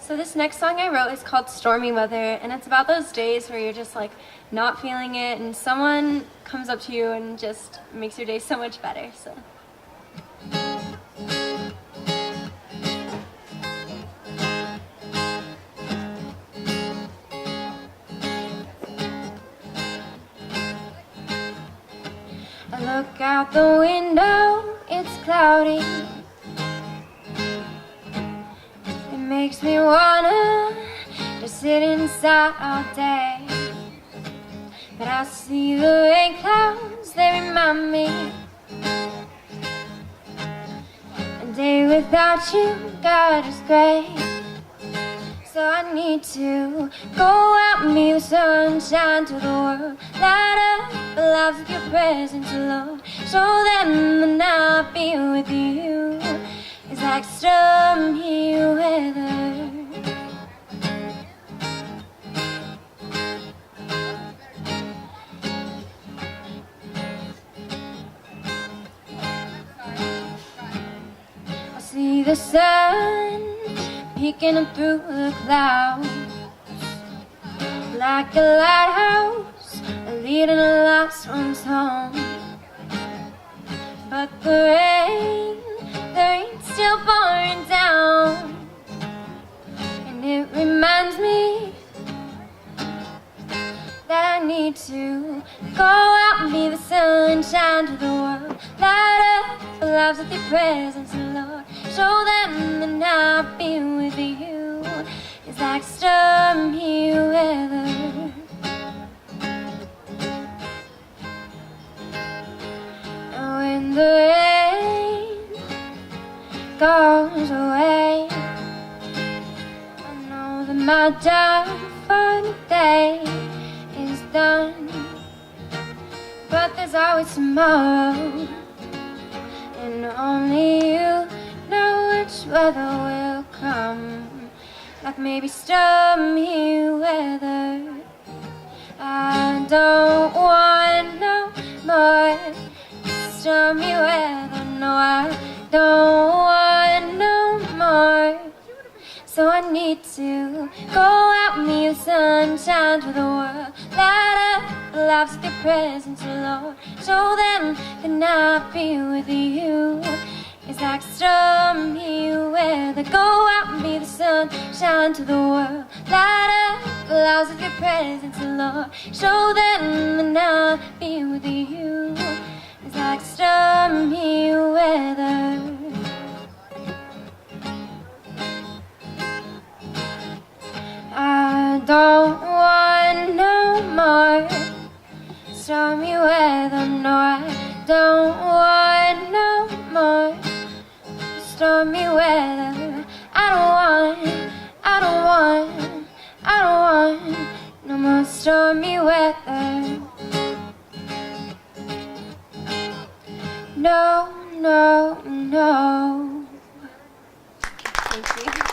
So this next song I wrote is called Stormy Weather, and it's about those days where you're just like not feeling it and someone comes up to you and just makes your day so much better. So I look out the window, it's cloudy. It makes me wanna just sit inside all day. But I see the rain clouds, they remind me a day without you, God, is great. So I need to go out and be the sunshine to the world. Light up the lives with your presence, Lord. Show them that I'll be with you. It's like stormy weather. I see the sun peeking up through the clouds like a lighthouse leading a lost one's home. But the rain's still pouring down, and it reminds me that I need to go out and be the sunshine to the world. Light up the lives with your presence, Lord. Show them that I'll be with you. It's like stormy weather. And when the rain goes away, I know that my job for the day is done. But there's always tomorrow, and only you know which weather will come. Like maybe stormy weather. I don't want no more stormy weather. No, I don't want no more. So I need to go out and be the sunshine to the world. Light up the lives with your presence, Lord. Show them that I'll be with you. It's like stormy weather. Go out and be the sunshine to the world. Light up the lives with your presence, Lord. Show them that I'll be with you. It's like stormy weather. I don't want no more stormy weather. No, I don't want no more stormy weather. I don't want no more stormy weather. No, no, no. Thank you.